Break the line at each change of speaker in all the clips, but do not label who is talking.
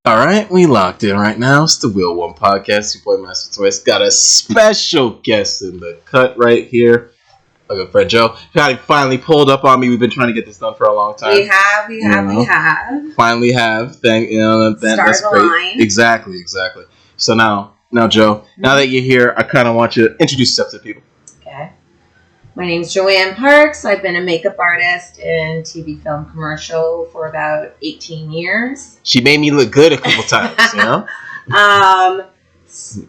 All right, we locked in right now. It's the Wheel1 podcast. Your boy Master Toys got a special guest in the cut right here. My good friend Joe. Finally pulled up on me. We've been trying to get this done for a long time.
We have.
Finally have. That's
the
great.
line.
Exactly. So now, Joe, now that you're here, I kind of want you to introduce yourself to people.
Okay. My name's Joanne Parks. I've been a makeup artist in TV, film, commercial for about 18 years.
She made me look good a couple times, you know?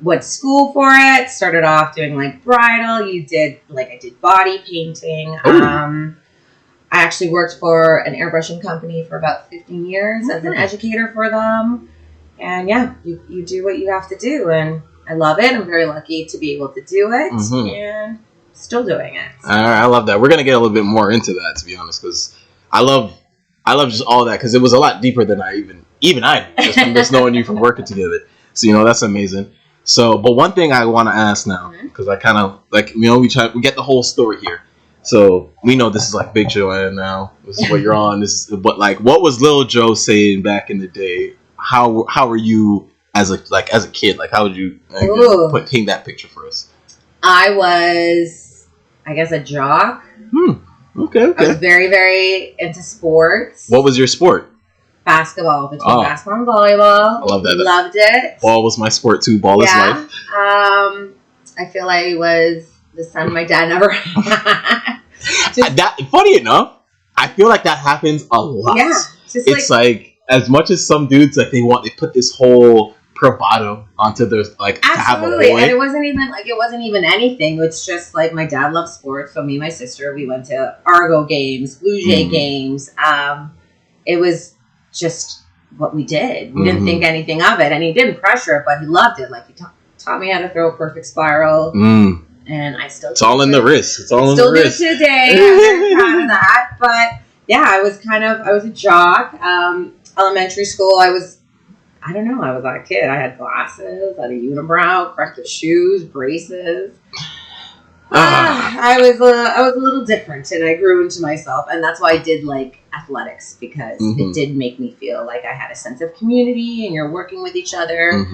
Went to school for it. Started off doing like bridal. I did body painting. I actually worked for an airbrushing company for about 15 years as an educator for them. And yeah, you do what you have to do. And I love it. I'm very lucky to be able to do it. And still doing it.
So. All right, I love that. We're gonna get a little bit more into that, to be honest, because I love just all that, because it was a lot deeper than I even I knew, just from just knowing you from working together. So that's amazing. So, but one thing I want to ask now, because I kind of we get the whole story here. So we know this is like Big Joanne now. This is what you're on. But what was Lil Joe saying back in the day? How were you as a kid? Like, how would you paint that picture for us?
I was, I guess, a jock.
Okay.
I was very, very into sports.
What was your sport?
Basketball, between basketball and volleyball.
I love that.
Loved it.
Ball was my sport too. Ball is life.
I feel like I was the son my dad never had.
Funny enough, I feel like that happens a lot. Yeah. It's like as much as some dudes they put this whole bravado onto their
absolutely,
to have a boy.
And it wasn't even anything. It's just like my dad loved sports, so me and my sister, we went to Argo games, Blue Jay games. It was just what we did. We didn't think anything of it, and he didn't pressure it, but he loved it. Like he taught me how to throw a perfect spiral, and I still.
It's all in the wrist. It's all in
the
wrist.
Still do it today. I'm very proud of that. But yeah, I was a jock. Elementary school, I was that kid. I had glasses, I had a unibrow, corrective shoes, braces. I was a little different, and I grew into myself, and that's why I did like athletics, because it did make me feel like I had a sense of community, and you're working with each other,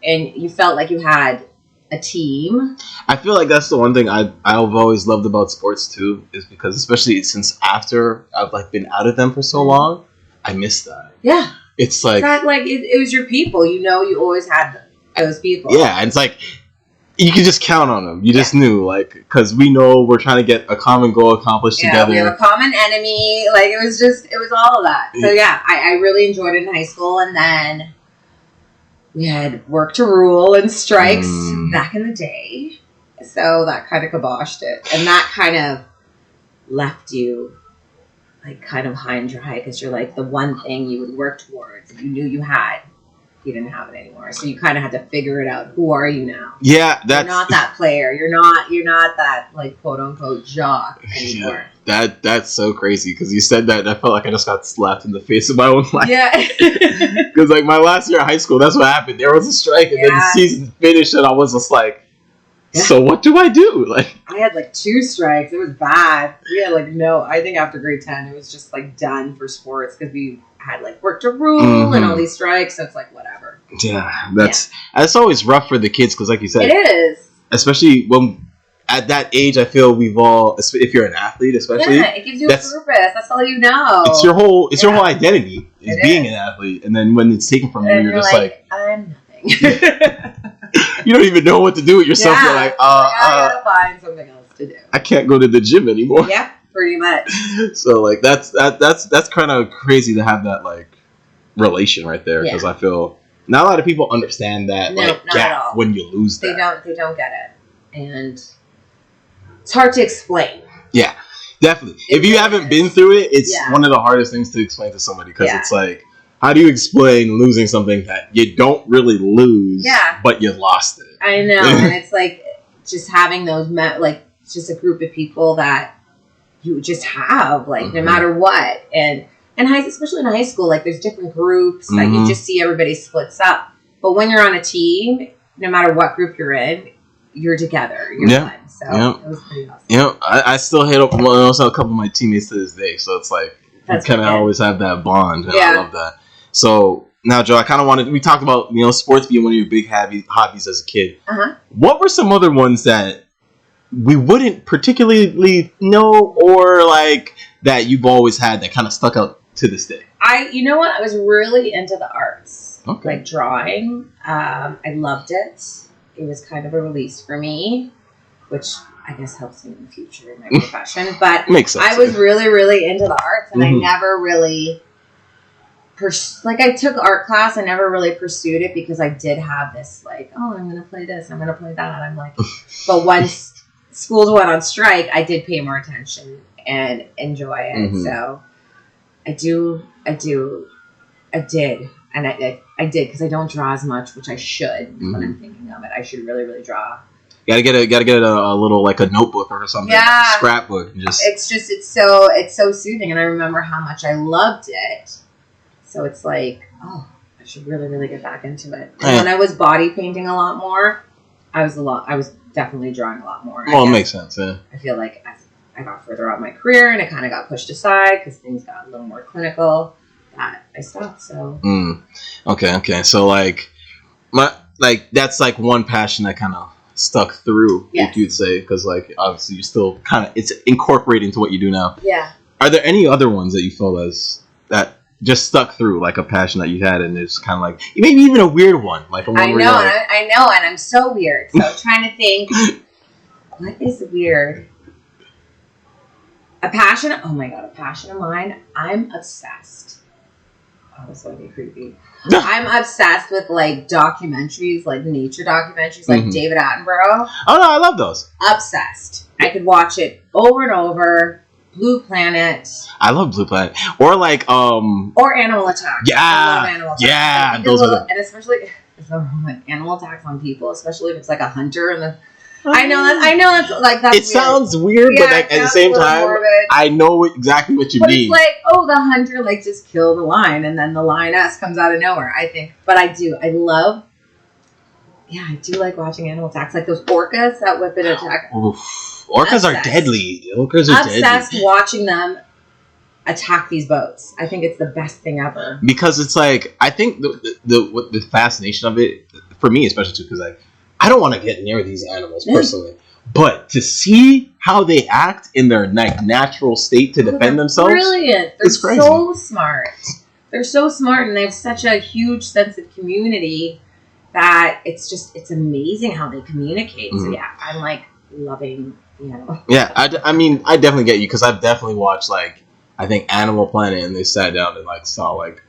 and you felt like you had a team.
I feel like that's the one thing I've always loved about sports too, is because especially since after I've been out of them for so long, I miss that.
Yeah.
It's like
it was your people. You always had those people.
Yeah, and it's like you could just count on them. You just knew, because we know we're trying to get a common goal accomplished together.
We have a common enemy. It was all of that. So yeah, I really enjoyed it in high school, and then we had work to rule and strikes back in the day. So that kind of kiboshed it, and that kind of left you kind of high and dry, because you're the one thing you would work towards and you knew you didn't have it anymore. So you kind of had to figure it out. Who are you now?
Yeah,
you're not that player. You're not that quote unquote jock anymore.
Yeah, that's so crazy, because you said that, and I felt like I just got slapped in the face in my own life. Yeah. Because my last year of high school, that's what happened. There was a strike, and then the season finished, and I was just like, so what do I do?
I had 2 strikes. It was bad. We had I think after grade 10, it was just done for sports, because we had work to rule and all these strikes. So it's whatever.
Yeah, that's always rough for the kids, because like you said,
it is.
Especially when at that age, I feel we've all, if you're an athlete, especially,
it gives you a purpose. That's all you know.
It's your whole identity is being an athlete, and then when it's taken from you, you're just
I'm nothing.
You don't even know what to do with yourself.
Yeah.
You're like,
I gotta find something else to do.
I can't go to the gym anymore.
Yeah, pretty much.
So that's kind of crazy to have that relation right there, because I feel not a lot of people understand that gap when you lose that.
They don't get it, and it's hard to explain.
Yeah, definitely. If you haven't been through it, it's one of the hardest things to explain to somebody, because it's how do you explain losing something that you don't really lose, but you lost it?
I know, and it's just having those, just a group of people that you just have, no matter what. And especially in high school, there's different groups, you just see everybody splits up. But when you're on a team, no matter what group you're in, you're together. You're one. So it was pretty awesome.
I still hit up also a couple of my teammates to this day. So it's you kind of always have that bond. And I love that. So Now, Joe, I kind of wanted. We talked about sports being one of your big hobbies as a kid.
Uh-huh.
What were some other ones that we wouldn't particularly know, or like that you've always had that kind of stuck out to this day?
You know what? I was really into the arts,
Okay.
like drawing. I loved it. It was kind of a release for me, which I guess helps me in the future in my profession. But
Makes sense.
I was really, really into the arts, and
Mm-hmm.
I never really I took art class. I never really pursued it because I did have this like, oh, I'm going to play this, I'm going to play that. I'm like, but once schools went on strike, I did pay more attention and enjoy it.
Mm-hmm.
So I did. And I did because I don't draw as much, which I should.
Mm-hmm.
When I'm thinking of it, I should really, really draw.
Gotta get a little like a notebook or something,
Yeah.
like a scrapbook. And just
It's so soothing, and I remember how much I loved it. So it's like, oh, I should really, really get back into it. And when I was body painting a lot more, I was definitely drawing a lot more.
Well, it makes sense. Yeah.
I feel like as I got further out in my career, and it kind of got pushed aside because things got a little more clinical, that I stopped. So.
Okay. So like, that's like one passion that kind of stuck through.
Yes.
You'd say, because like obviously you still kind of it's incorporated into what you do now.
Yeah.
Are there any other ones that you feel as that just stuck through, like a passion that you had, and it's kind of like maybe even a weird one, like a one
I
where
know,
you're like,
and I'm so weird. So trying to think, what is weird? A passion? Oh my god, a passion of mine. I'm obsessed. Oh, this might be creepy. I'm obsessed with like documentaries, like nature documentaries, like
Mhm.
David Attenborough.
Oh no, I love those.
Obsessed. I could watch it over and over. Blue Planet.
I love Blue Planet, or like
Or Animal Attack.
Yeah.
I love Animal Attack.
Yeah,
Like,
those are
and especially if like animal attacks on people, especially if it's like a hunter and the. I know that's like that's.
It sounds weird, but like at the same time,
morbid.
I know exactly what you
But
mean.
it's like, oh, the hunter like just killed the lion, and then the lioness comes out of nowhere. I think, but I do like watching animal attacks, like those orcas that whip and attack.
Oof. Orcas are
Obsessed.
deadly. Orcas are
Obsessed
deadly.
watching them attack these boats. I think it's the best thing ever.
Because it's like, I think the fascination of it, for me especially too, because like I don't want to get near these animals personally, but to see how they act in their like natural state to defend themselves,
brilliant. They're
it's crazy.
so smart. They're so smart, and they have such a huge sense of community that it's amazing how they communicate.
Mm-hmm.
So yeah, I'm like loving the animal.
Yeah, I mean, I definitely get you, because I've definitely watched like I think Animal Planet, and they sat down and like saw like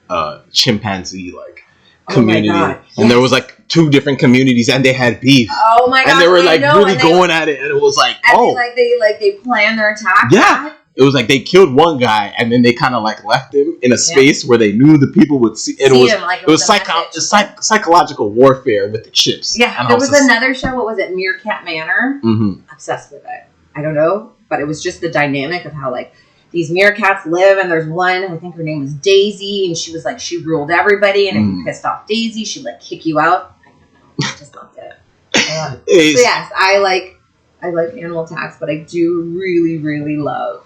chimpanzee like community,
Oh my God.
and there was like 2 different communities, and they had beef,
Oh my god!
and they were
I
like
know,
really
and
going at it, and it was like,
and
oh,
they plan their attack.
yeah. It was like they killed one guy, and then they kind of like left him in a space where they knew the people would see. And
See him, like,
it was
a message.
psychological warfare with the chips.
Yeah,
and
there was another show. What was it? Meerkat Manor.
Mm-hmm.
Obsessed with it. I don't know, but it was just the dynamic of how like these meerkats live, and there's one, I think her name was Daisy, and she was like, she ruled everybody, and if you pissed off Daisy, she'd like kick you out. I don't know, I just loved it. So yes, I like animal attacks, but I do really, really love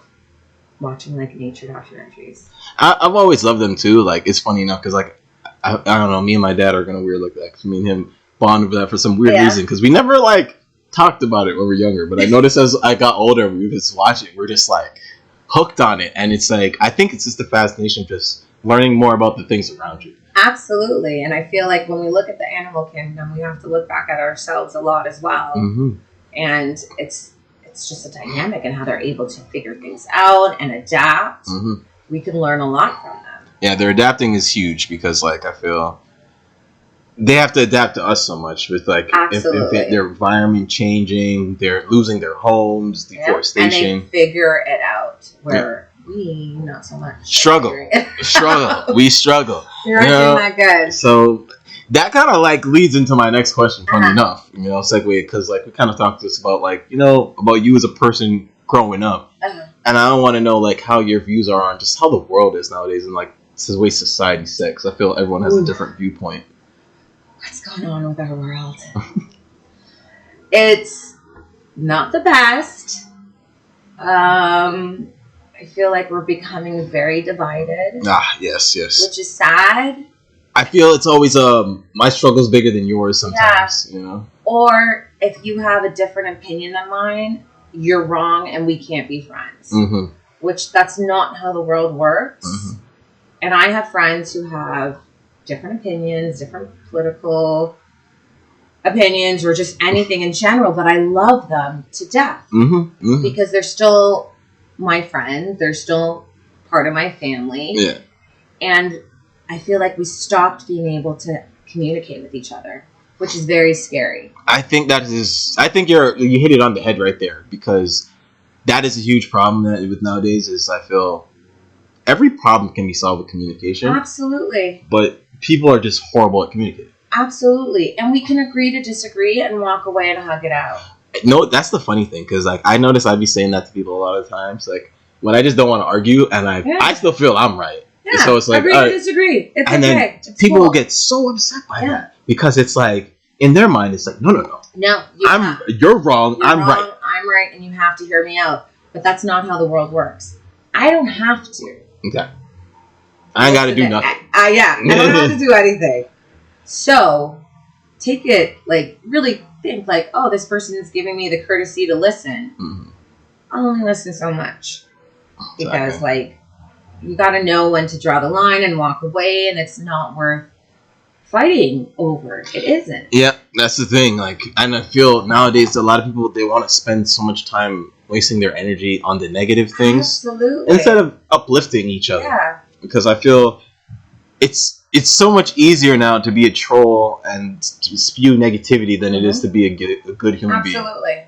watching like nature documentaries.
I've always loved them too. Like, it's funny enough because like I don't know, me and my dad are kind of weird like that, because me and him bond over that for some weird reason, because we never like talked about it when we were younger, but I noticed as I got older, we would just watch it, we're just like hooked on it, and it's like, I think it's just the fascination of just learning more about the things around you.
Absolutely, and I feel like when we look at the animal kingdom, we have to look back at ourselves a lot as well.
Mm-hmm.
And it's just a dynamic and how they're able to figure things out and adapt.
Mm-hmm.
We can learn a lot from them.
Yeah, their adapting is huge, because like I feel they have to adapt to us so much with like if their environment changing, they're losing their homes, deforestation,
and they figure it out where we not so much
struggle. We struggle.
You're doing that good.
So that kind of like leads into my next question. Funny enough, segue, because like we kind of talked to us about like about you as a person growing up, and I don't want to know like how your views are on just how the world is nowadays, and like the way society's set, because I feel everyone has a different viewpoint.
What's going on with our world? It's not the best. I feel like we're becoming very divided.
Yes.
Which is sad.
I feel it's always my struggle's bigger than yours sometimes. You know.
Or if you have a different opinion than mine, you're wrong and we can't be friends.
Mm-hmm.
Which that's not how the world works.
Mm-hmm.
And I have friends who have different opinions, different political opinions, or just anything in general, but I love them to death.
Mm-hmm. Mm-hmm.
Because they're still my friend. They're still part of my family.
Yeah.
And I feel like we stopped being able to communicate with each other, which is very scary.
I think you hit it on the head right there, because that is a huge problem that with nowadays is I feel every problem can be solved with communication.
Absolutely.
But people are just horrible at communicating.
Absolutely. And we can agree to disagree and walk away and hug it out.
No, that's the funny thing, because like I notice I'd be saying that to people a lot of times, like when I just don't want to argue and I still feel I'm right.
Yeah.
So it's like
agree to disagree. It's
and
okay.
Then people will get so upset by that, because it's like in their mind it's like no.
No,
you're wrong. I'm right.
I'm right, and you have to hear me out. But that's not how the world works. I don't have to.
Okay. I ain't got to do nothing.
I don't have to do anything. So take it like really think like, oh, this person is giving me the courtesy to listen.
Mm-hmm.
I'll only listen so much because like you got to know when to draw the line and walk away, and it's not worth fighting over. It isn't.
Yeah, that's the thing. Like, and I feel nowadays a lot of people, they want to spend so much time wasting their energy on the negative things,
absolutely,
instead of uplifting each other.
Yeah.
Because I feel it's so much easier now to be a troll and to spew negativity than it is to be a good human being.
Absolutely.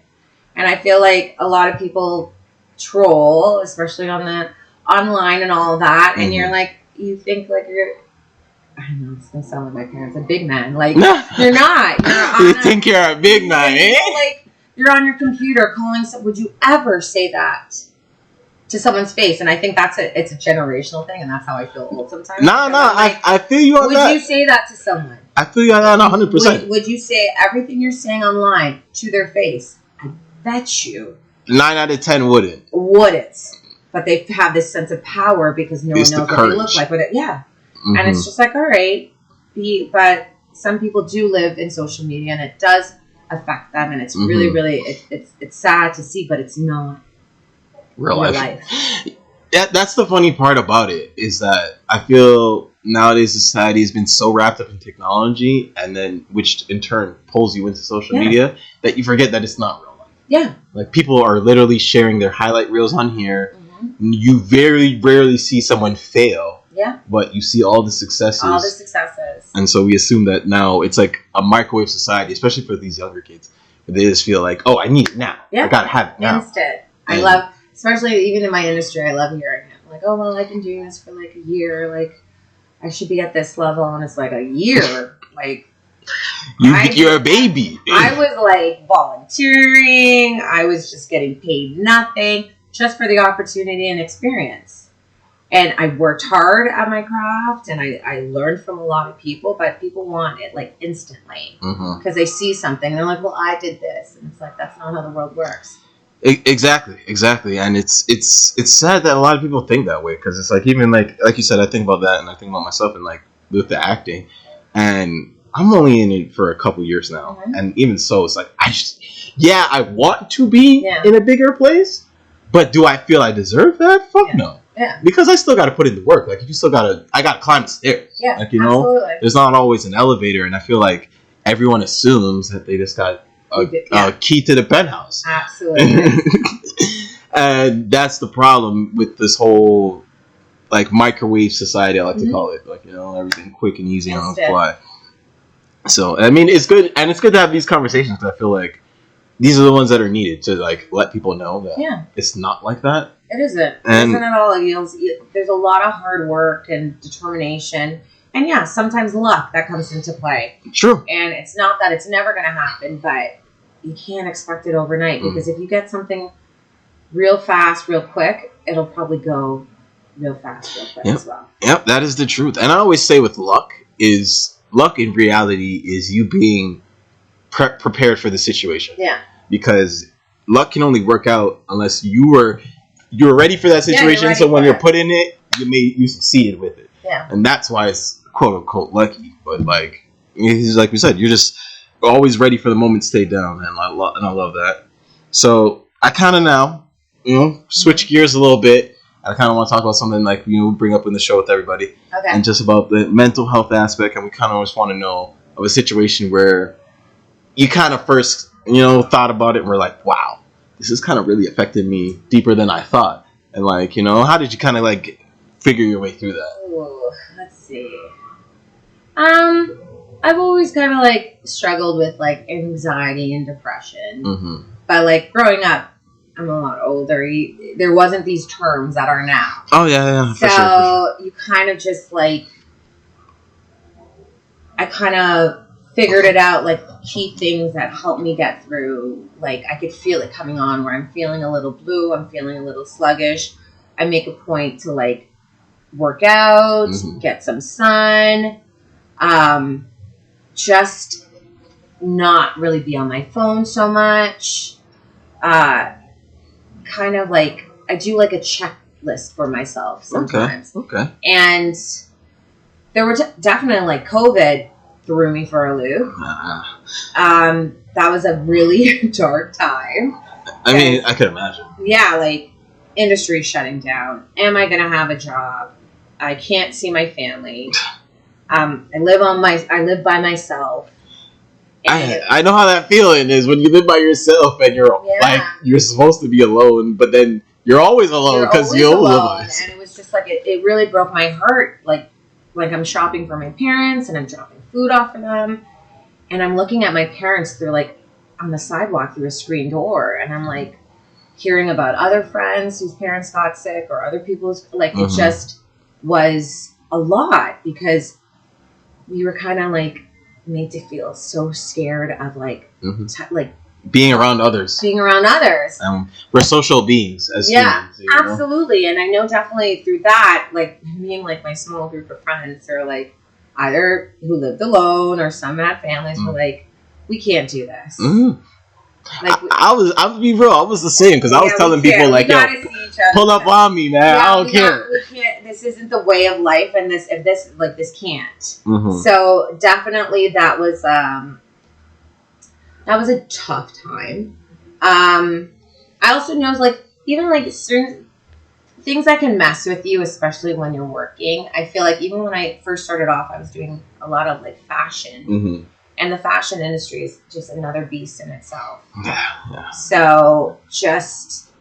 And I feel like a lot of people troll, especially on the online and all of that, and you're like, you think like you're, I don't know, it's gonna sound like my parents, a big man. Like, you're not.
You think you're a big man, eh?
Like, you're on your computer calling would you ever say that to someone's face? And I think it's a generational thing, and that's how I feel old sometimes.
I feel you on that.
Would you say that to someone?
I feel you on that 100%.
Would you say everything you're saying online to their face? I bet you
9 out of 10 wouldn't.
But they have this sense of power because no one knows what they look like.
Mm-hmm.
And it's just like, all right, but some people do live in social media, and it does affect them, and it's really, really, it's sad to see, but it's not real life.
That's the funny part about it, is that I feel nowadays society has been so wrapped up in technology, and then which in turn pulls you into social media, that you forget that it's not real life. Yeah. Like, people are literally sharing their highlight reels on here. Mm-hmm. You very rarely see someone fail. Yeah. But you see all the successes. And so we assume that now it's like a microwave society, especially for these younger kids. They just feel like, oh, I need it now. Yeah. I gotta have it now.
Instant. I love, especially even in my industry, I love hearing it. Like, oh, well, I've been doing this for like a year. Like, I should be at this level. And it's like a year. Like,
you're a baby.
I was like volunteering. I was just getting paid nothing just for the opportunity and experience. And I worked hard at my craft, and I learned from a lot of people, but people want it like instantly because they see something and they're like, well, I did this. And it's like, that's not how the world works.
Exactly. And it's sad that a lot of people think that way, because it's like, even like you said, I think about that, and I think about myself, and like with the acting, and I'm only in it for a couple years now. Mm-hmm. And even so, it's like, I want to be in a bigger place, but do I feel I deserve that? Fuck no. Yeah. Because I still got to put in the work. Like, I got to climb the stairs. Yeah. Like, absolutely. There's not always an elevator, and I feel like everyone assumes that they just got a key to the penthouse. Absolutely. And that's the problem with this whole like microwave society, I like to call it. Like, everything quick and easy on the fly. So, I mean, it's good, and it's good to have these conversations, because I feel like these are the ones that are needed to like let people know that it's not like that. It isn't.
Isn't at all. There's a lot of hard work and determination, and sometimes luck that comes into play. True. And it's not that it's never going to happen, but you can't expect it overnight, because if you get something real fast, real quick, it'll probably go real fast, real quick as well.
Yep, that is the truth. And I always say with luck in reality is you being prepared for the situation. Yeah. Because luck can only work out unless you were ready for that situation. So when you're put in it, you succeeded with it. Yeah. And that's why it's quote unquote lucky, but like he's like we said, you're just always ready for the moment to stay down, and I love that. So I kind of now, switch gears a little bit. I kind of want to talk about something like bring up in the show with everybody, and just about the mental health aspect, and we kind of just want to know of a situation where you kind of first thought about it, and we're like, wow, this is kind of really affected me deeper than I thought, and like how did you kind of like figure your way through that?
Ooh, let's see. I've always kind of like struggled with like anxiety and depression.
Mm-hmm.
But like growing up, I'm a lot older. There wasn't these terms that are now.
Oh yeah,
so
for sure.
You kind of just like, I kind of figured it out, like key things that helped me get through. Like I could feel it coming on where I'm feeling a little blue, I'm feeling a little sluggish. I make a point to like work out, get some sun, just not really be on my phone so much. Kind of like I do like a checklist for myself sometimes.
Okay.
And there were definitely like COVID threw me for a loop. That was a really dark time.
I mean, I could imagine.
Yeah, like industry shutting down. Am I gonna have a job? I can't see my family. I live by myself.
I know how that feeling is when you live by yourself and you're like you're supposed to be alone, but then you're always alone because you're alone.
And it was just like it really broke my heart. Like I'm shopping for my parents and I'm dropping food off for them, and I'm looking at my parents through like on the sidewalk through a screen door, and I'm like hearing about other friends whose parents got sick or other people's like it just was a lot because we were kind of like made to feel so scared of like like
being around others.
We're
social beings as humans.
Absolutely. And I know definitely through that, like me and like my small group of friends are like either who lived alone or some had families were like, we can't do this. Like
I'll be real. I was the same because I was telling people like, yo, pull up on me, man. I don't care.
We can't. This isn't the way of life, and this can't. So definitely that was a tough time. I also know like even like certain things that can mess with you, especially when you're working. I feel like even when I first started off, I was doing a lot of like fashion. And the fashion industry is just another beast in itself.
Yeah.
So just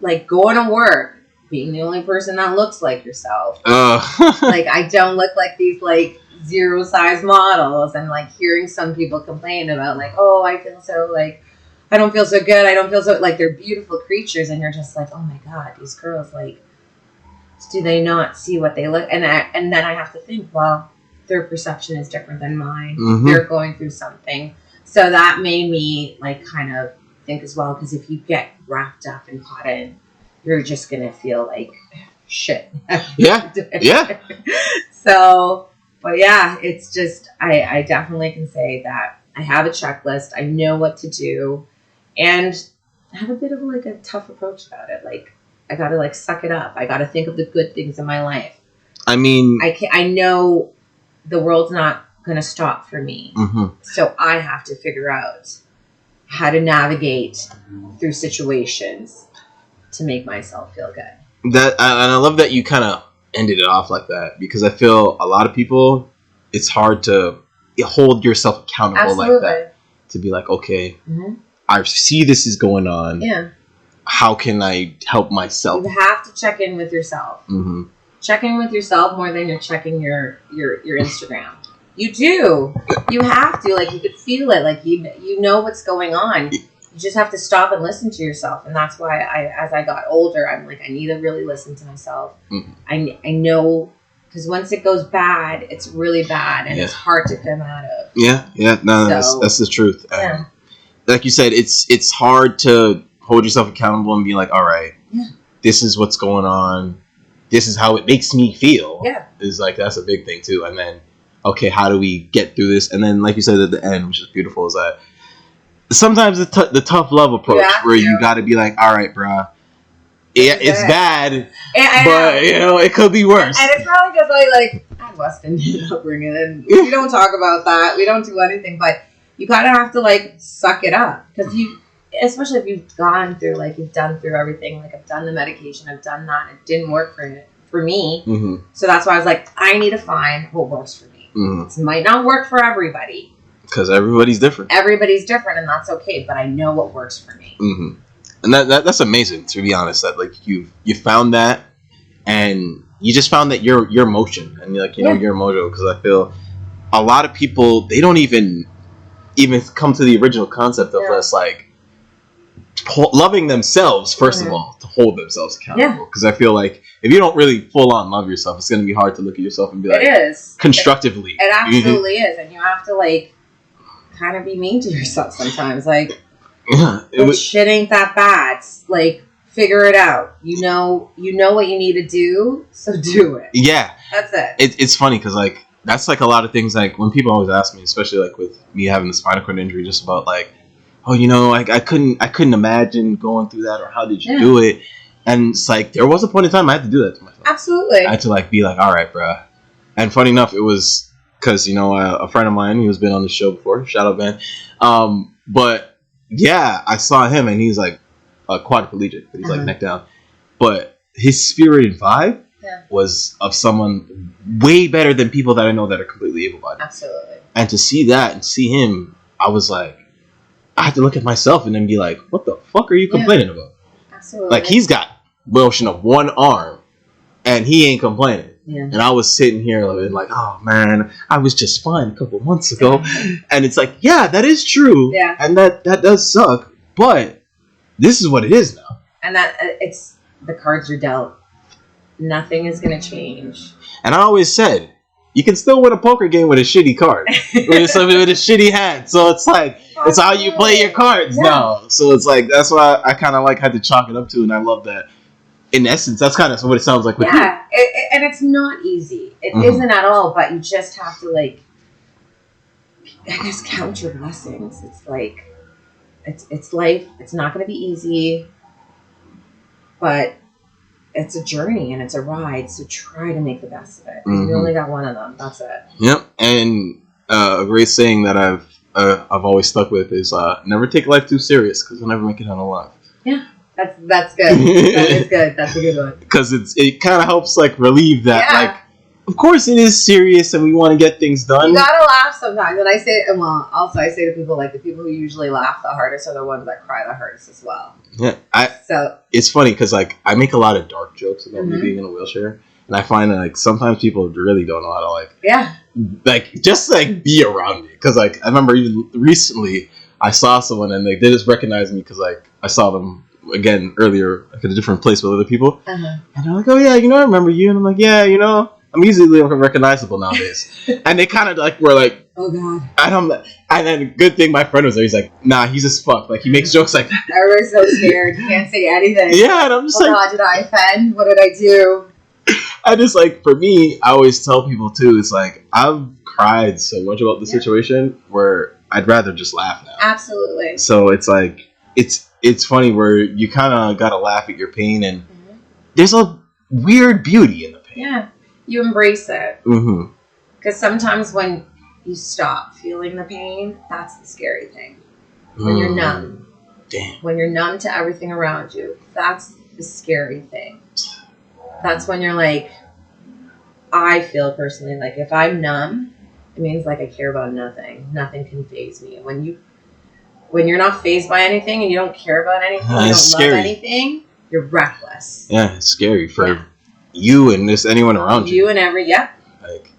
like going to work, being the only person that looks like yourself. Like I don't look like these like zero size models, and like hearing some people complain about like, oh, I feel so like I don't feel so good. I don't feel so like they're beautiful creatures, and you're just like, oh my God, these girls like, do they not see what they look? And then I have to think, well, their perception is different than mine. They're going through something. So that made me like kind of think as well, because if you get wrapped up and caught in, you're just going to feel like shit.
Yeah.
So, but yeah, it's just, I definitely can say that I have a checklist. I know what to do. And I have a bit of like a tough approach about it. Like, I got to like suck it up. I got to think of the good things in my life.
I mean,
I know the world's not going to stop for me. So I have to figure out how to navigate through situations to make myself feel good.
And I love that you kind of ended it off like that, because I feel a lot of people, it's hard to hold yourself accountable like that. To be like, okay, I see this is going on.
Yeah. How
can I help myself?
You have to check in with yourself. Check in with yourself more than you're checking your Instagram. You do. You have to. Like, you could feel it. Like, you know what's going on. You just have to stop and listen to yourself. And that's why as I got older, I'm like, I need to really listen to myself. I know, because once it goes bad, it's really bad. And it's hard to come out of. Yeah.
No, that's the truth.
Yeah.
Like you said, it's hard to hold yourself accountable and be like, all right, this is what's going on. This is how it makes me feel. Yeah. Is like, that's a big thing too. And then, okay, how do we get through this? And then, like you said at the end, which is beautiful, is that sometimes the tough love approach where you got to be like, all right, bruh, it's bad, but it could be worse.
And it's probably because like West Indian upbringing, and we don't talk about that. We don't do anything, but you kind of have to like suck it up because especially if you've gone through like you've done through everything. Like I've done the medication, I've done that. It didn't work for me, so that's why I was like, I need to find what works for me. It might not work for everybody
because everybody's different.
Everybody's different, and that's okay. But I know what works for me.
And that's amazing, to be honest. That like you found that, and you just found that your motion and like know your mojo. Because I feel a lot of people, they don't even come to the original concept of us like loving themselves first of all, to hold themselves accountable. Because I feel like if you don't really full on love yourself, it's going to be hard to look at yourself and be like,
it is
constructively.
It absolutely is, and you have to like kind of be mean to yourself sometimes, like.
Yeah,
shit ain't that bad. Like, figure it out. You know what you need to do, so do it.
Yeah,
that's it.
It's funny because like that's like a lot of things. Like when people always ask me, especially like with me having the spinal cord injury, just about like, oh, like I couldn't imagine going through that, or how did you do it? And it's like there was a point in time I had to do that to myself.
Absolutely,
I had to like be like, all right, bruh. And funny enough, it was because a friend of mine who's been on the show before, shout out man, but. Yeah, I saw him and he's like a quadriplegic, but he's like neck down. But his spirit and vibe was of someone way better than people that I know that are completely able-bodied.
Absolutely.
And to see that and see him, I was like, I had to look at myself and then be like, what the fuck are you complaining about?
Absolutely.
Like he's got motion of one arm and he ain't complaining. Yeah. And I was sitting here like, oh man, I was just fine a couple months ago. And it's like, yeah, that is true.
Yeah.
And that does suck. But this is what it is now. And
that it's the cards are dealt. Nothing is going to change.
And I always said, you can still win a poker game with a shitty card. with a shitty hand. So it's like, it's how you play your cards now. So it's like, that's why I kind of like had to chalk it up to. And I love that. In essence, that's kind of what it sounds like with you.
And it's not easy. It isn't at all, but you just have to, like, I guess, count your blessings. It's like, it's life. It's not going to be easy, but it's a journey and it's a ride, so try to make the best of it. You only got one of them. That's it. Yep.
And a great saying that I've always stuck with is never take life too serious because you'll never make it out alive.
Yeah. That's good. That is good. That's a good one.
Because it kind of helps like relieve that. Yeah. Like, of course it is serious and we want to get things done.
You gotta laugh sometimes. And I say to people, like the people who usually laugh the hardest are the ones that cry the hardest as well.
Yeah. It's funny because like I make a lot of dark jokes about me being in a wheelchair. And I find that like sometimes people really don't know how to like just like be around me. Because like I remember even recently I saw someone and like they just recognized me because like I saw them again earlier like at a different place with other people, and they're like, oh yeah, I remember you, and I'm like, yeah, I'm easily recognizable nowadays. And they kind of like were like,
oh god.
And then good thing my friend was there. He's like, nah, he's just fucked. Like he makes jokes like that.
Everybody's so scared. You can't say anything.
Yeah, and I'm just like,
god, did I offend? What did I do?
I just like for me, I always tell people too. It's like I've cried so much about the situation where I'd rather just laugh now.
Absolutely.
So it's like it's funny where you kind of got to laugh at your pain, and there's a weird beauty in the pain.
Yeah, you embrace it. Because sometimes when you stop feeling the pain, that's the scary thing. When you're numb.
Damn.
When you're numb to everything around you, that's the scary thing. That's when you're like, I feel personally like if I'm numb, it means like I care about nothing. Nothing can faze me. When you're not fazed by anything and you don't care about anything, you don't love anything, you're reckless.
Yeah, it's scary for you and just anyone around you.
You and
like,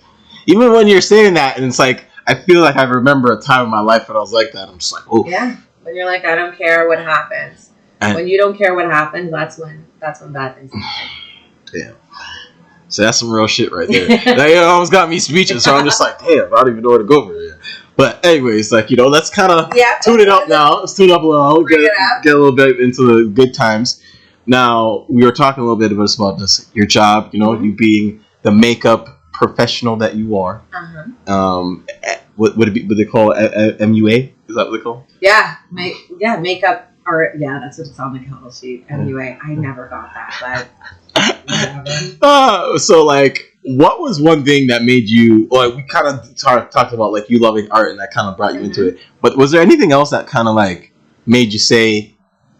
even when you're saying that, and it's like, I feel like I remember a time in my life when I was like that. I'm just like, oh.
Yeah, when you're like, I don't care what happens. And when you don't care what happens, that's when bad things happen.
Damn. So that's some real shit right there. That almost got me speechless. So I'm just like, damn, I don't even know where to go over here. But anyways, like, let's kind of tune it up now. Let's tune it up a little. Get a little bit into the good times. Now, we were talking a little bit about just your job, you being the makeup professional that you are. What would they call it? MUA? Is that what they call it?
Yeah. Makeup art. Yeah, that's what it's on the call sheet. MUA. I never got that, but whatever.
So, like, what was one thing that made you, like, we kind of talked about, like, you loving art and that kind of brought you into it. But was there anything else that kind of, like, made you say,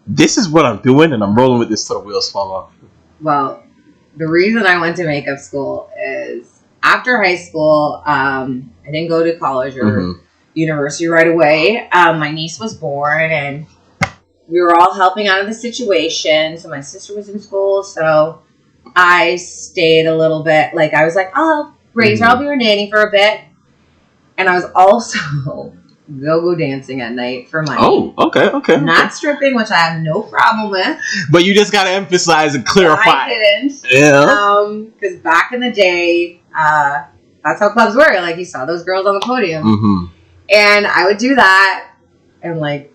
this is what I'm doing and I'm rolling with this till the wheels fall off?
Well, the reason I went to makeup school is after high school, I didn't go to college or university right away. My niece was born and we were all helping out of the situation. So my sister was in school, so I stayed a little bit. Like, I was like, I'll raise her. I'll be her nanny for a bit. And I was also go-go dancing at night for money.
Oh, okay.
Not stripping, which I have no problem with.
But you just got to emphasize and clarify.
I didn't.
Yeah.
Because back in the day, that's how clubs were. Like, you saw those girls on the podium. And I would do that and, like,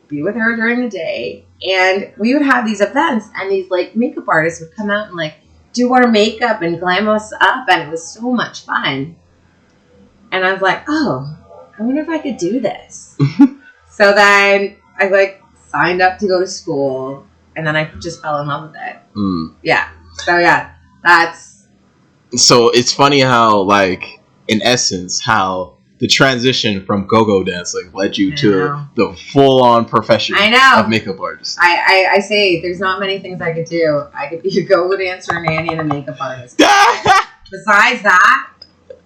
be with her during the day. And we would have these events, and these, like, makeup artists would come out and, like, do our makeup and glam us up, and it was so much fun. And I was like, oh, I wonder if I could do this. So then I, like, signed up to go to school, and then I just fell in love with it. Yeah. So, yeah, that's...
So it's funny how, like, in essence, how the transition from go-go dancing led you to the full-on profession of makeup artist.
I say there's not many things I could do. I could be a go-go dancer, a nanny, and a makeup artist. Besides that,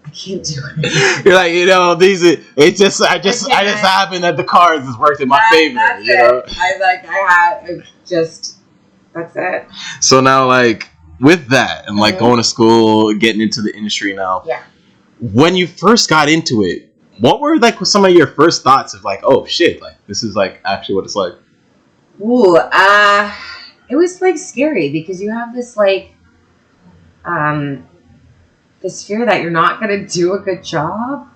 I can't do it.
You're like, you know, I just happened that the cards has worked in my favor.
That's
you know,
that's it.
So now, like, with that and like going to school, getting into the industry now.
Yeah.
When you first got into it, what were like some of your first thoughts of like, oh shit, like this is like actually what it's like?
Ooh, it was like scary because you have this like, this fear that you're not going to do a good job,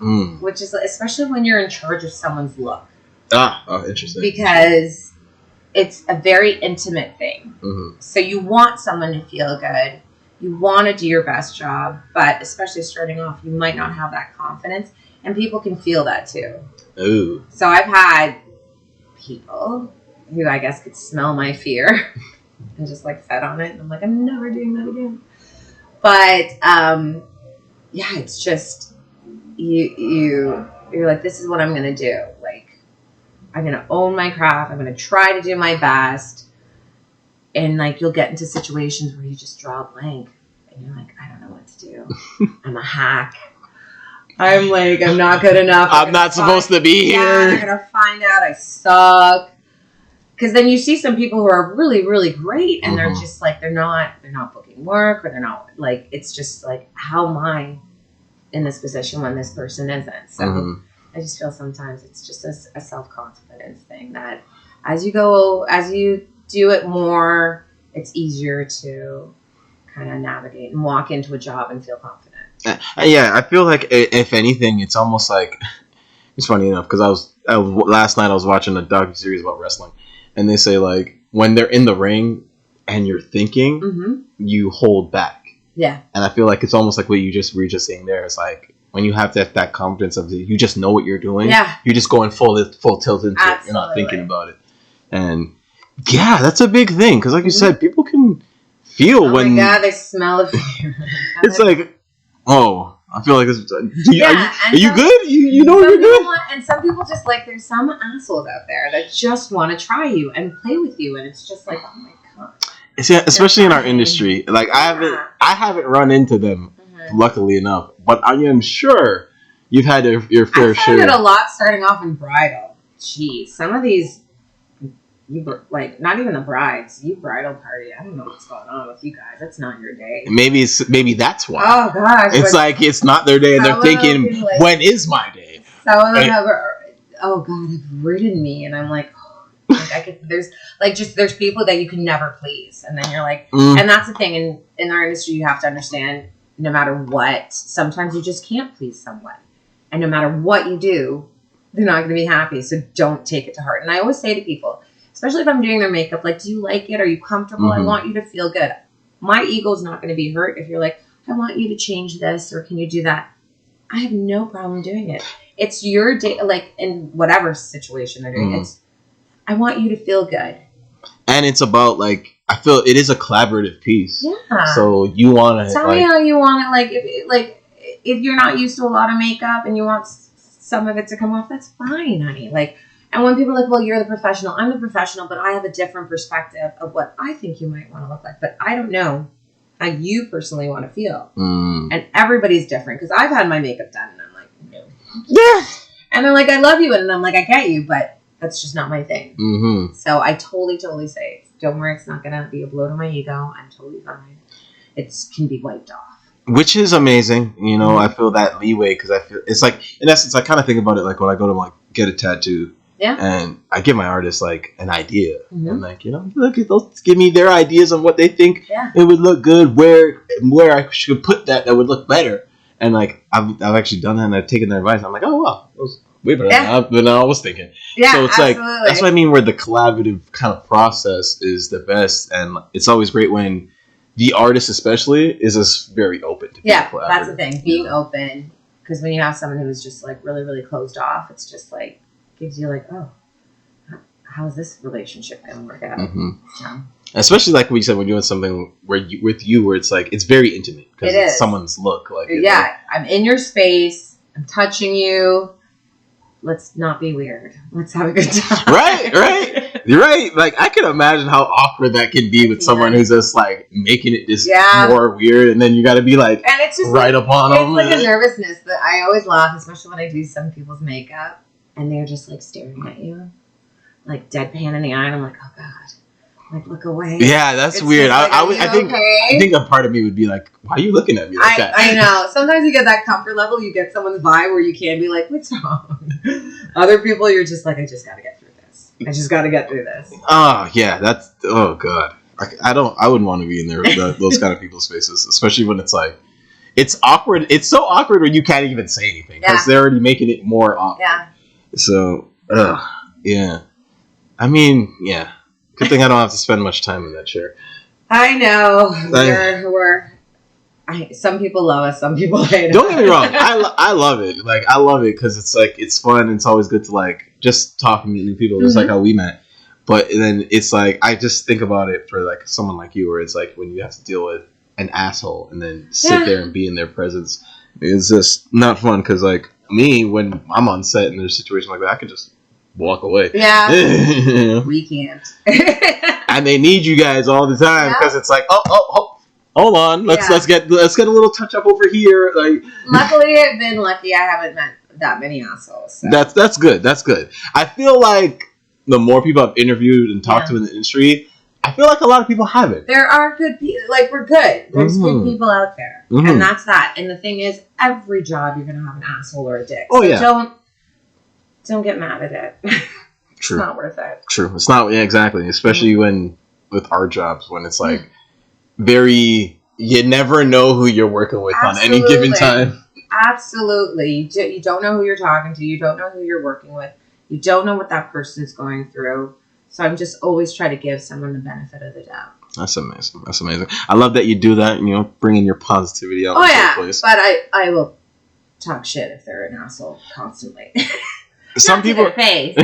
which is especially when you're in charge of someone's look.
Oh, interesting.
Because it's a very intimate thing. So you want someone to feel good. You want to do your best job, but especially starting off, you might not have that confidence, and people can feel that too.
Ooh.
So I've had people who I guess could smell my fear and just like fed on it, and I'm like, I'm never doing that again. But yeah, it's just you're like, this is what I'm gonna do. Like, I'm gonna own my craft. I'm gonna try to do my best. And, like, you'll get into situations where you just draw a blank. And you're like, I don't know what to do. I'm a hack. I'm like, I'm not good enough.
I'm not supposed to be here.
Yeah, they're going to find out I suck. Because then you see some people who are really, really great. And they're just, like, they're not booking work. Or they're not, like, it's just, like, how am I in this position when this person isn't? So I just feel sometimes it's just a self-confidence thing that as you do it more, it's easier to kind of navigate and walk into a job and feel confident.
Yeah, I feel like if anything, it's almost like it's funny enough because last night I was watching a docuseries about wrestling, and they say like when they're in the ring and you're thinking, you hold back.
Yeah,
and I feel like it's almost like what you were just saying there. It's like when you have that confidence of you just know what you're doing. Yeah, you're just going full tilt into it. You're not thinking about it, and yeah, that's a big thing because, like you said, people can feel when. Oh my
god, they smell it.
It's like, oh, I feel like this. Are you good? You know you're good.
And some people just like there's some assholes out there that just want to try you and play with you, and it's just like, oh my god.
Yeah, especially in our industry, like I haven't run into them, luckily enough, but I am sure you've had your fair share.
I found it a lot starting off in bridal. Jeez, some of these. You like not even the brides. You bridal party. I don't know what's going on with you guys. That's not your day.
Maybe that's why.
Oh gosh,
it's like it's not their day, and they're thinking, like, when is my day?
Some of them have ridden me, and I'm like, oh, like I could. There's people that you can never please, and then you're like, and that's the thing in our industry. You have to understand, no matter what, sometimes you just can't please someone, and no matter what you do, they're not going to be happy. So don't take it to heart. And I always say to people, especially if I'm doing their makeup, like, do you like it? Are you comfortable? I want you to feel good. My ego's not going to be hurt if you're like, I want you to change this or can you do that? I have no problem doing it. It's your day, like in whatever situation they're doing. I want you to feel good.
And it's about like, I feel it is a collaborative piece.
Yeah.
So you want to
tell me how you want it. If you're not used to a lot of makeup and you want some of it to come off, that's fine, honey. And when people are like, well, you're the professional, I'm the professional, but I have a different perspective of what I think you might want to look like. But I don't know how you personally want to feel. And everybody's different because I've had my makeup done and I'm like, no.
Yeah.
And they're like, I love you. And I'm like, I get you, but that's just not my thing.
Mm-hmm.
So I totally say, don't worry, it's not going to be a blow to my ego. I'm totally fine. It can be wiped off.
Which is amazing. You know, I feel that leeway because I feel it's like, in essence, I kind of think about it like when I go to like get a tattoo.
Yeah.
And I give my artist like an idea. And like, you know, look at those, give me their ideas on what they think it would look good, where I should put that would look better. And like I've actually done that and I've taken their advice. I'm like, oh wow, that was way better than I was thinking. Yeah, so it's absolutely. Like that's what I mean where the collaborative kind of process is the best, and it's always great when the artist especially is just very open to being collaborative.
That's the thing, being open, because when you have someone who's just like really closed off, it's just like gives you like, oh, how is this relationship gonna work out? So.
Especially like we said, when you're doing something where it's like it's very intimate because it's someone's look. Like
I'm in your space, I'm touching you. Let's not be weird. Let's have a good time. Right. You're right. Like I can imagine how awkward that can be with someone who's just like making it just more weird, and then you got to be like, and it's just right upon them. It's like a nervousness that I always laugh, especially when I do some people's makeup, and they're just like staring at you, like deadpan in the eye, and I'm like, oh god. Like, look away. Yeah, that's weird.
Like, I think a part of me would be like, why are you looking at me like that?
I know. Sometimes you get that comfort level. You get someone's vibe where you can be like, what's wrong? Other people, you're just like, I just got to get through this. I just got to get through this.
Oh, yeah. Oh, God. I wouldn't want to be in there, those kind of people's faces, especially when it's like, it's awkward. It's so awkward when you can't even say anything because they're already making it more awkward. Yeah. So, yeah. I mean, yeah. Good thing I don't have to spend much time in that chair.
I know. Some people love us, some people hate us.
Don't get me wrong. I love it. Like I love it because it's like it's fun. And it's always good to like just talk and meet new people, just like how we met. But then it's like I just think about it for like someone like you, where it's like when you have to deal with an asshole and then sit there and be in their presence. It's just not fun because like me, when I'm on set and there's a situation like that, I can just walk away.
Yeah. We can't.
And they need you guys all the time because it's like, oh, hold on. Let's get a little touch up over here. Like,
luckily, I've been lucky. I haven't met that many assholes. So.
That's good. That's good. I feel like the more people I've interviewed and talked to in the industry, I feel like a lot of people haven't.
There are good people. Like, we're good. There's good people out there. And that's that. And the thing is, every job you're going to have an asshole or a dick.
Oh, so
don't get mad at it.
True.
It's not worth it.
True. It's not. Yeah, exactly. Especially with our jobs, when it's like you never know who you're working with on any given time.
Absolutely. You don't know who you're talking to. You don't know who you're working with. You don't know what that person's going through. So I'm just always try to give someone the benefit of the doubt.
That's amazing. That's amazing. I love that you do that. You know, bringing your positivity out.
Place. But I will talk shit if they're an asshole constantly.
Some people.
Face.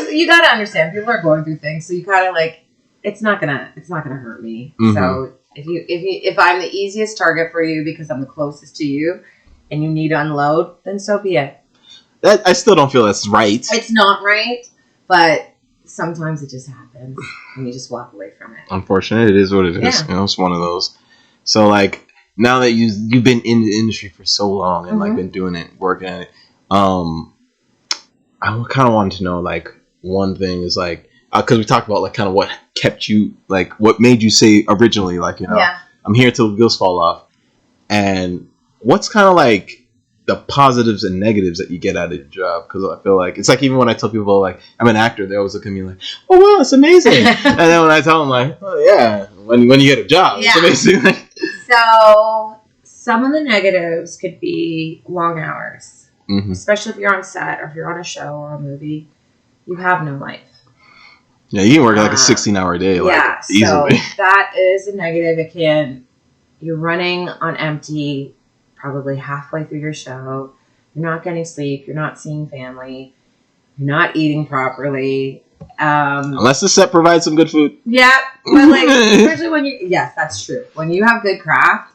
You gotta understand. People are going through things, so you gotta like. It's not gonna hurt me. So if I'm the easiest target for you because I'm the closest to you, and you need to unload, then so be it.
I still don't feel that's right.
It's not right, but sometimes it just happens, and you just walk away from it.
Unfortunate, it is what it is. Yeah. You know, it's one of those. So like. Now that you've been in the industry for so long and like been doing it, working at it, I kind of wanted to know like one thing is like because we talked about like kind of what kept you like what made you say originally like I'm here till the wheels fall off, and what's kind of like the positives and negatives that you get out of your job, because I feel like it's like even when I tell people like I'm an actor, they always look at me like, oh wow, it's amazing, and then when I tell them like, oh yeah, when you get a job, it's amazing.
So some of the negatives could be long hours, especially if you're on set or if you're on a show or a movie. You have no life.
Yeah, you can work like a 16-hour day, like easily.
So that is a negative. You're running on empty, probably halfway through your show. You're not getting sleep. You're not seeing family. You're not eating properly.
Unless the set provides some good food.
Yeah, but like, especially when yes, that's true. When you have good craft,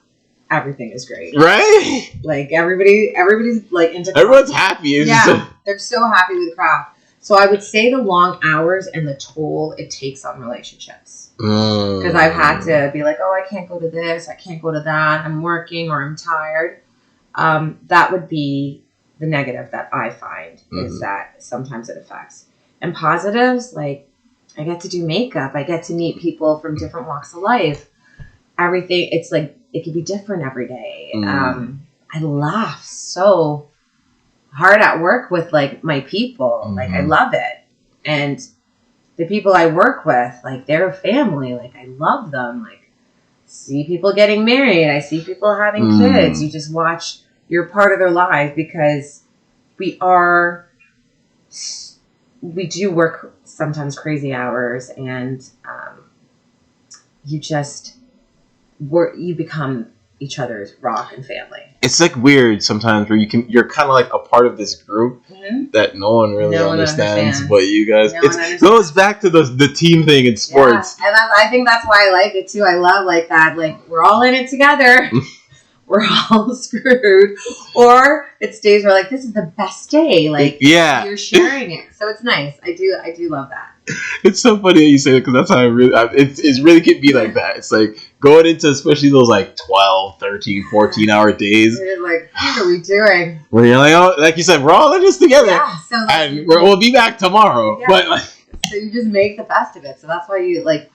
everything is great.
Right?
Like everybody's like into craft.
Everyone's happy.
They're so happy with craft. So I would say the long hours and the toll it takes on relationships. Because I've had to be like, oh, I can't go to this, I can't go to that, I'm working or I'm tired. That would be the negative that I find is that sometimes it affects. And positives, like I get to do makeup, I get to meet people from different walks of life. Everything, it's like it could be different every day. I laugh so hard at work with like my people. Like I love it. And the people I work with, like they're family. Like I love them. Like see people getting married. I see people having kids. You just watch, you're part of their lives because we do work sometimes crazy hours and you become each other's rock and family. It's
like weird sometimes where you're kind of like a part of this group that no one really understands but you guys. It goes back to the team thing in sports.
Yeah. And I think that's why I like it too. I love like that. Like we're all in it together. We're all screwed. Or it's days where like this is the best day. Like you're sharing it. So it's nice. I do love that.
It's so funny that you say it because that's how it's really can be like that. It's like going into especially those like 12, 13, 14 hour days.
You're like, what are we doing?
Where you're like, oh, like you said, we're all in this together.
Yeah, so like,
and we'll be back tomorrow. Yeah. But like,
so you just make the best of it. So that's why you like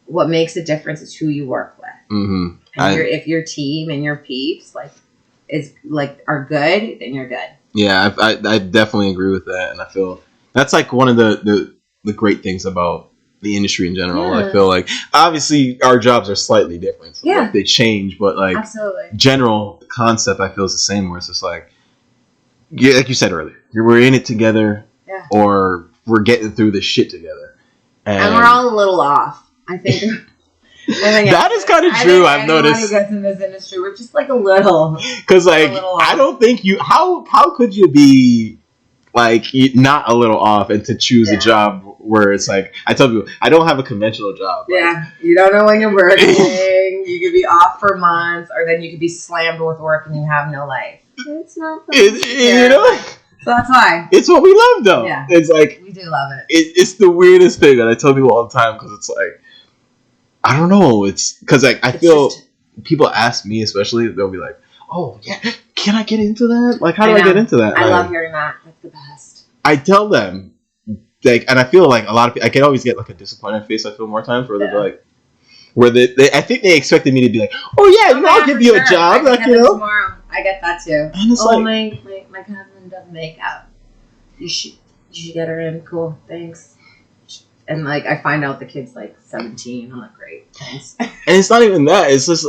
what makes a difference is who you work with. And if your team and your peeps like is like are good, then you're good.
Yeah, I definitely agree with that, and I feel that's like one of the great things about the industry in general. Yeah. I feel like obviously our jobs are slightly different. So like they change, but like
absolutely
general concept I feel is the same. Where it's just like like you said earlier, we're in it together, or we're getting through this shit together,
and we're all a little off. I think
that is kind of true. I've noticed.
Who gets in this industry, we're just like a little.
Because like I don't think you how could you be like not a little off and to choose a job where it's like I tell people I don't have a conventional job.
Yeah, you don't know when you're working. You could be off for months, or then you could be slammed with work and you have no life. It's not.
You know.
So that's why.
It's what we love, though.
Yeah,
it's like
we do love it.
It's the weirdest thing, and I tell people all the time because it's like. I don't know. It's because like I feel people ask me, especially they'll be like, "Oh yeah, can I get into that? Like, how do I get into that?"
I love hearing that. That's the best.
I tell them, like, and I feel like a lot of people, I can always get like a disappointed face. I feel more times where they're like, where they I think they expected me to be like, "Oh yeah, I'll give you a job," like
tomorrow. I get that too.
And it's
my cousin does makeup. You should get her in. Cool, thanks. And like I find out the kid's like 17. I'm like, great, thanks.
And it's not even that. It's just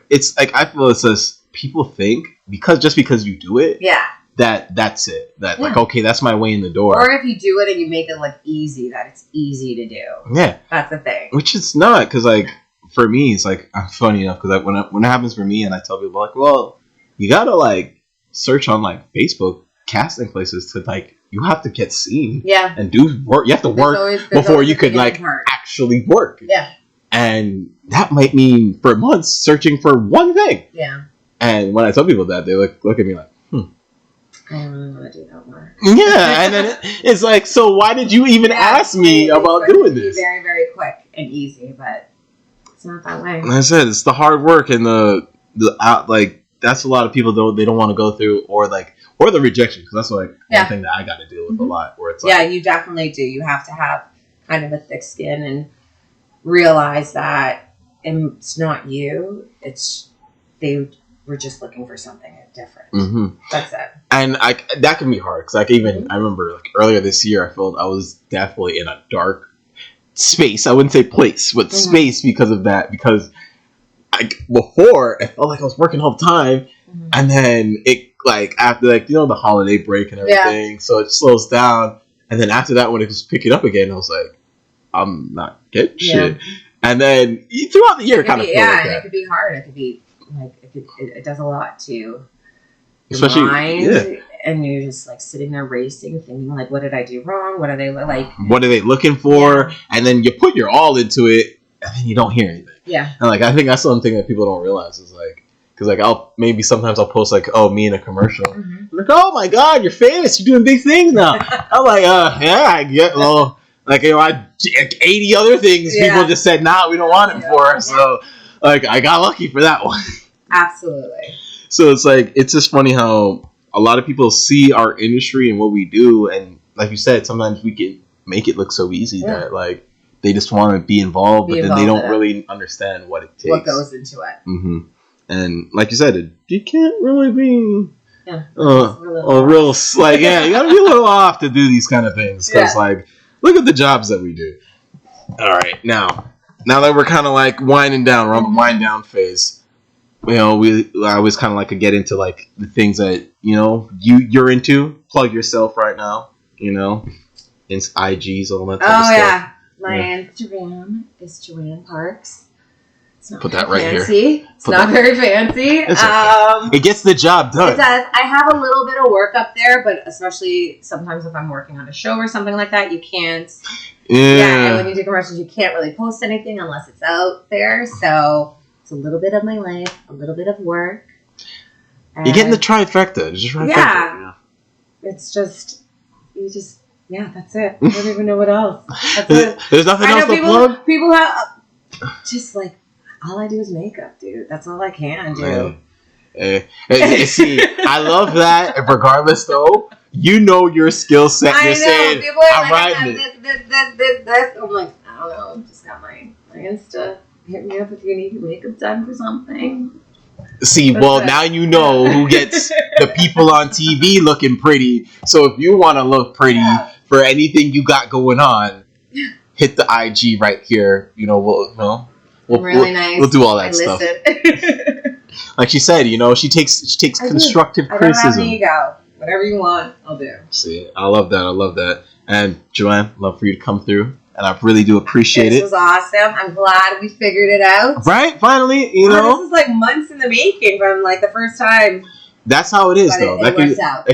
it's like I feel it's just people think because you do it.
Yeah.
That's it. Like okay, that's my way in the door.
Or if you do it and you make it look easy, that it's easy to do.
Yeah.
That's the thing.
Which it's not because like for me it's like I'm funny enough because when it happens for me and I tell people like, well, you gotta like search on like Facebook casting places to like. You have to get seen, and do work. You have to work before you could like actually work.
Yeah,
and that might mean for months searching for one thing.
Yeah,
and when I tell people that, they look at me like,
I don't really want to do that work.
Yeah, and then it's like, so why did you even ask me about doing this?
Be very, very quick and easy, but it's not that way.
Like I said, it's the hard work and the like that's a lot of people they don't want to go through or the rejection because that's like one thing that I got to deal with a lot. Where it's like,
you definitely do. You have to have kind of a thick skin and realize that it's not you. It's they were just looking for something different. Mm-hmm. That's it.
And that can be hard because I remember like earlier this year I felt I was definitely in a dark space. I wouldn't say place, but space because of that. Because before it felt like I was working all the time, and then it. Like after the holiday break and everything, so it slows down, and then after that when it was picking up again, I was like, I'm not getting shit. And then throughout the year, it kind of
and it could be hard. It could be like it does a lot to
Especially,
mind, and you're just like sitting there racing, thinking like, what did I do wrong? What are they like?
What are they looking for? Yeah. And then you put your all into it, and then you don't hear anything.
Yeah.
And like, I think that's something that people don't realize is like, because like sometimes I'll post like, oh, me in a commercial. Mm-hmm. Like, oh my God, you're famous. You're doing big things now. I'm like, yeah, I get like, you know, 80 other things people just said, nah, we don't want it for. So like, I got lucky for that one.
Absolutely.
So it's like, it's just funny how a lot of people see our industry and what we do, and like you said, sometimes we can make it look so easy that like they just want to be involved, but then they don't really understand what it takes.
What goes into it.
Mm-hmm. And like you said, you can't really be
a
real like, you gotta be a little off to do these kind of things, because like, look at the jobs that we do. All right, now that we're kind of like winding down, we're on the wind down phase. You know, I always kind of like to get into like the things that, you know, you're into. Plug yourself right now, you know, it's IGs, all that type of stuff.
Oh yeah, my Instagram is Joanne Parks. It's not
Put that right
fancy.
here.
It's not very fancy.
Okay. It gets the job done.
It does. I have a little bit of work up there, but especially sometimes if I'm working on a show or something like that, you can't. Yeah, and when you do commercials, you can't really post anything unless it's out there. So it's a little bit of my life, a little bit of work.
You're getting the trifecta. Just trifecta.
Yeah. It's just, that's it. I don't even know what else. That's it.
There's nothing else to plug?
People have, just like, all I do is makeup, dude. That's all I can do.
See, I love that. Regardless, though, you know your skill set. You're saying,
people are like, I'm like, I don't know. Just got my Insta. Hit me up if you need your makeup done for something.
See, now you know who gets the people on TV looking pretty. So if you want to look pretty for anything you got going on, hit the IG right here. You know,
nice.
We'll do all that stuff. Like she said, you know, she takes constructive criticism.
I don't have an ego. Whatever you want, I'll do.
See, I love that. And Joanne, love for you to come through. And I really do appreciate it.
This was awesome. I'm glad we figured it out.
Right? Finally, you know.
This is like months in the making from like the first time.
That's how it is, though.
It works out.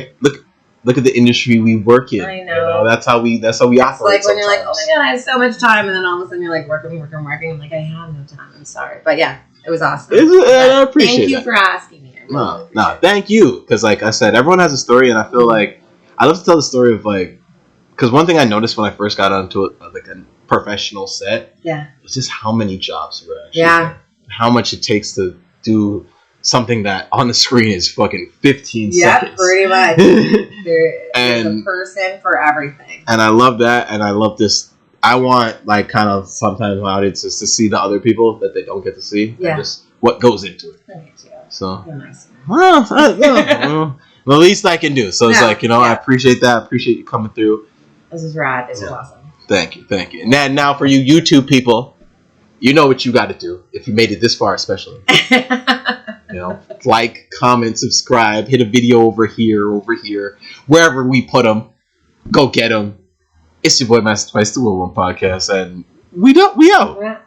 Look at the industry we work in.
I know.
You know, that's how we operate.
It's like when
sometimes.
you're like, oh my God, I have so much time. And then all of a sudden you're like working. I'm like, I have no time. I'm sorry. But yeah, it was awesome.
I appreciate it.
Thank you for asking me.
No, thank you. Because like I said, everyone has a story. And I feel like I love to tell the story of like, because one thing I noticed when I first got onto a professional set was just how many jobs there are. How much it takes to do something that on the screen is fucking 15 seconds.
Yeah, pretty much. There's a person for everything.
And I love that, and I love this. I want like kind of sometimes my audiences to see the other people that they don't get to see.
Yeah.
And just what goes into it.
Thank you.
So
you're nice.
The least I can do. So it's like, you know, I appreciate that. I appreciate you coming through.
This is rad. This is awesome.
Thank you. And now for you YouTube people, you know what you got to do if you made it this far, especially. You know, like, comment, subscribe, hit a video over here, wherever we put them. Go get them. It's your boy Master Spice, the Wheel1 podcast, and we out.